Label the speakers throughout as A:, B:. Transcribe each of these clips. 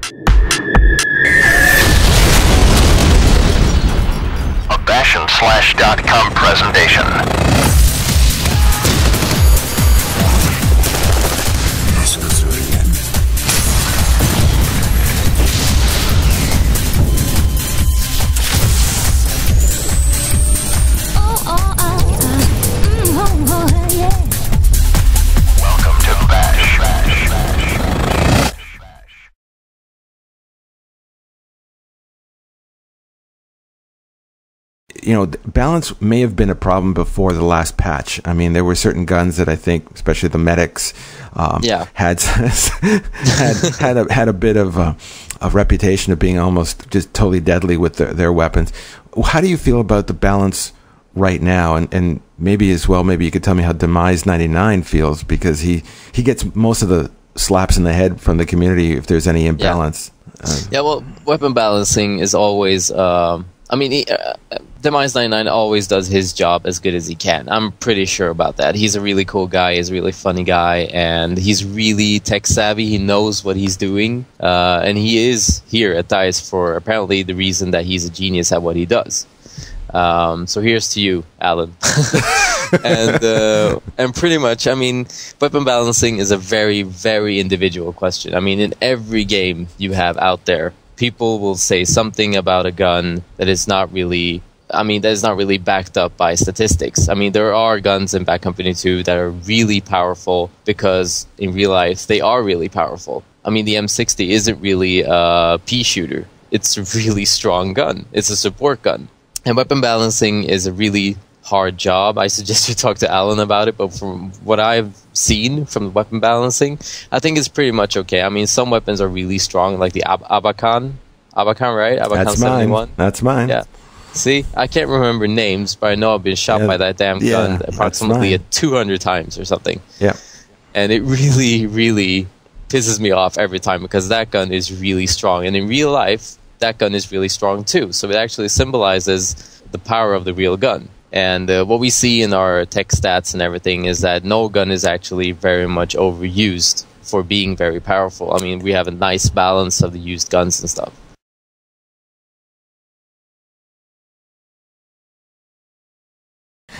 A: A BashandSlash.com presentation. Welcome to Bash.
B: You know, balance may have been a problem before the last patch. I mean, there were certain guns that I think, especially the medics, had had a bit of a reputation of being almost just totally deadly with their weapons. How do you feel about the balance right now? And maybe as well, maybe you could tell me how Demise 99 feels, because he gets most of the slaps in the head from the community if there's any imbalance.
C: Well, weapon balancing is always... Demise 99 always does his job as good as he can. I'm pretty sure about that. He's a really cool guy. He's a really funny guy, and he's really tech savvy. He knows what he's doing, and he is here at DICE for apparently the reason that he's a genius at what he does. So here's to you, Alan. And pretty much, I mean, weapon balancing is a very, very individual question. I mean, in every game you have out there, people will say something about a gun that is not really backed up by statistics. I mean, there are guns in Bad Company 2 that are really powerful because in real life they are really powerful. I mean, the M60 isn't really a pea shooter. It's a really strong gun. It's a support gun. And weapon balancing is a really hard job. I suggest you talk to Alan about it, but from what I've seen from the weapon balancing, I think it's pretty much okay. I mean, some weapons are really strong, like the Abakan, right? Abakan
B: That's
C: 71.
B: mine. That's mine.
C: Yeah. See, I can't remember names, but I know I've been shot by that damn gun approximately 200 times or something.
B: Yeah.
C: And it really, really pisses me off every time because that gun is really strong. And in real life, that gun is really strong too. So it actually symbolizes the power of the real gun. And what we see in our tech stats and everything is that no gun is actually very much overused for being very powerful. I mean, we have a nice balance of the used guns and stuff.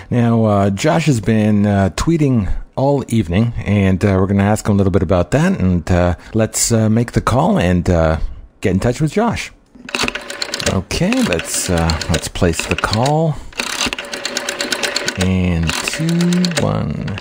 B: Now, Josh has been tweeting all evening, and we're going to ask him a little bit about that. And let's make the call and get in touch with Josh. Okay, let's place the call. And 2, 1.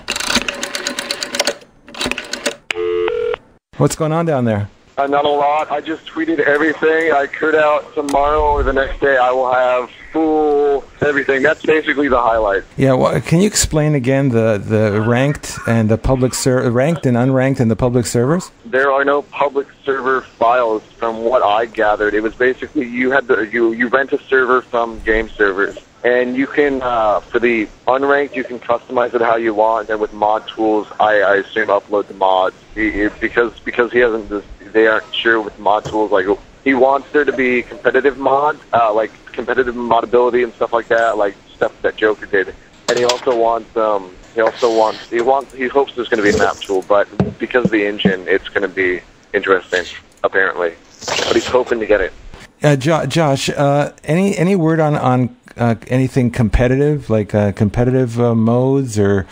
B: What's going on down there?
D: Not a lot. I just tweeted everything. I could out tomorrow or the next day. I will have full everything. That's basically the highlight.
B: Yeah. Well, can you explain again the ranked and the public ranked and unranked in the public servers?
D: There are no public server files, from what I gathered. It was basically you rent a server from game servers. And you can, for the unranked, you can customize it how you want. And with mod tools, I assume upload the mods. Because he hasn't, they aren't sure with mod tools. Like, he wants there to be competitive mods, like competitive modability and stuff like that, like stuff that Joker did. And he also wants, he hopes there's going to be a map tool. But because of the engine, it's going to be interesting, apparently. But he's hoping to get it.
B: Josh, any word on anything competitive, like competitive modes or?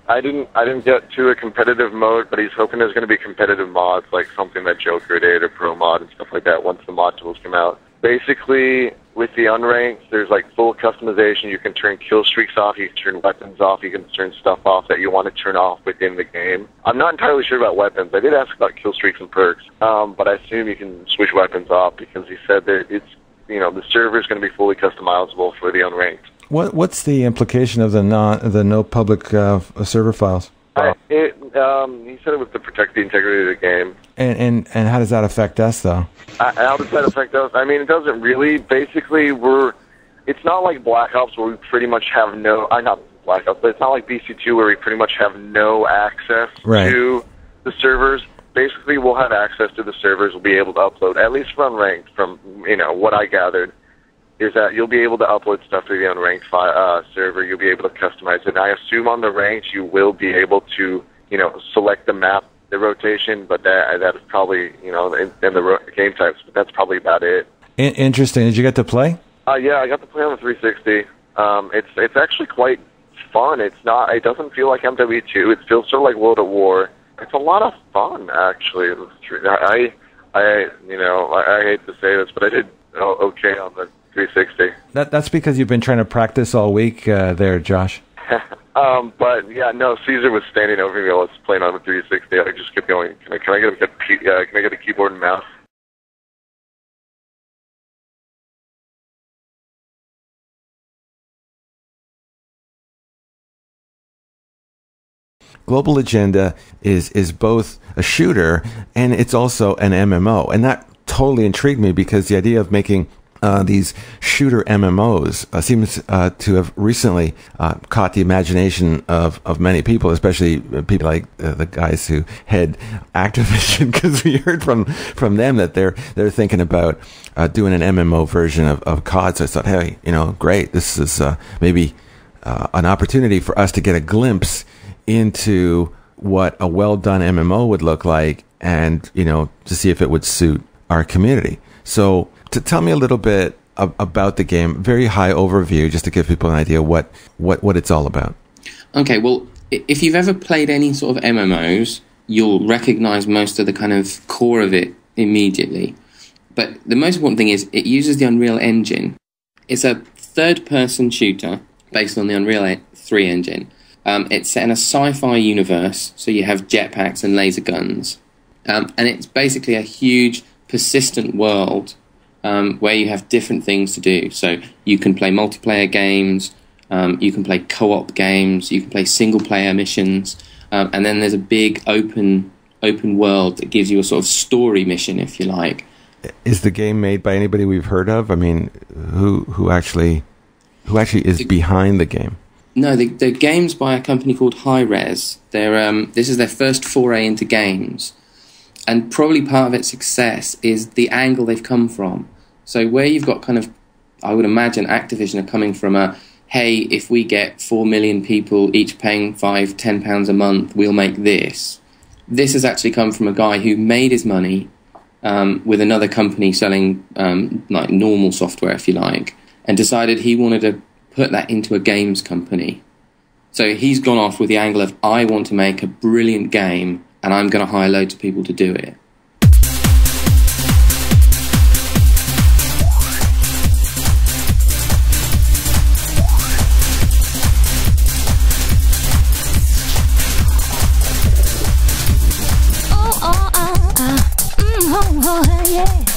D: I didn't get to a competitive mode, but he's hoping there's going to be competitive mods, like something that Joker did or Pro Mod and stuff like that once the mod tools come out. Basically, with the unranked, there's like full customization. You can turn kill streaks off, you can turn weapons off, you can turn stuff off that you want to turn off within the game. I'm not entirely sure about weapons. I did ask about kill streaks and perks, but I assume you can switch weapons off because he said that it's, the server is going to be fully customizable for the unranked.
B: What's the implication of the no public server files?
D: He said it was to protect the integrity of the game.
B: And how does that affect us, though?
D: How does that affect us? I mean, it doesn't really. Basically, it's not like Black Ops where we pretty much have not Black Ops, but it's not like BC2 where we pretty much have no access to the servers. Basically, we'll have access to the servers. We'll be able to upload, at least for unranked, from what I gathered, is that you'll be able to upload stuff to the unranked server. You'll be able to customize it. And I assume on the ranked, you will be able to, select the map the rotation, but that is probably, you know, in the game types, but that's probably about it.
E: Interesting. Did you get to play?
D: Yeah, I got to play on the 360. It's actually quite fun. It doesn't feel like MW2. It feels sort of like World at War. It's a lot of fun, actually. I hate to say this, but I did okay on the 360.
E: That's because you've been trying to practice all week there, Josh.
D: But yeah, no, Caesar was standing over me while I was playing on the 360. I just kept going, can I get a keyboard and mouse?
B: Global Agenda is both a shooter and it's also an MMO. And that totally intrigued me because the idea of making these shooter MMOs seems to have recently caught the imagination of many people, especially people like the guys who head Activision, because we heard from them that they're thinking about doing an MMO version of COD. So I thought, hey, great, this is maybe an opportunity for us to get a glimpse into what a well-done MMO would look like, and to see if it would suit our community. So to tell me a little bit about the game, very high overview, just to give people an idea what it's all about.
F: Okay, well, if you've ever played any sort of MMOs, you'll recognize most of the kind of core of it immediately. But the most important thing is it uses the Unreal Engine. It's a third-person shooter based on the Unreal 3 engine. It's set in a sci-fi universe, so you have jetpacks and laser guns. And it's basically a huge, persistent world where you have different things to do. So you can play multiplayer games, you can play co-op games, you can play single-player missions, and then there's a big open world that gives you a sort of story mission, if you like.
B: Is the game made by anybody we've heard of? I mean, who actually is behind the game?
F: No, the game's by a company called Hi-Rez. This is their first foray into games. And probably part of its success is the angle they've come from. So where you've got kind of, I would imagine Activision are coming from hey, if we get 4 million people each paying £5-10 a month, we'll make this. This has actually come from a guy who made his money with another company selling like normal software, if you like, and decided he wanted to put that into a games company. So he's gone off with the angle of, I want to make a brilliant game and I'm going to hire loads of people to do it.
G: Oh, yeah.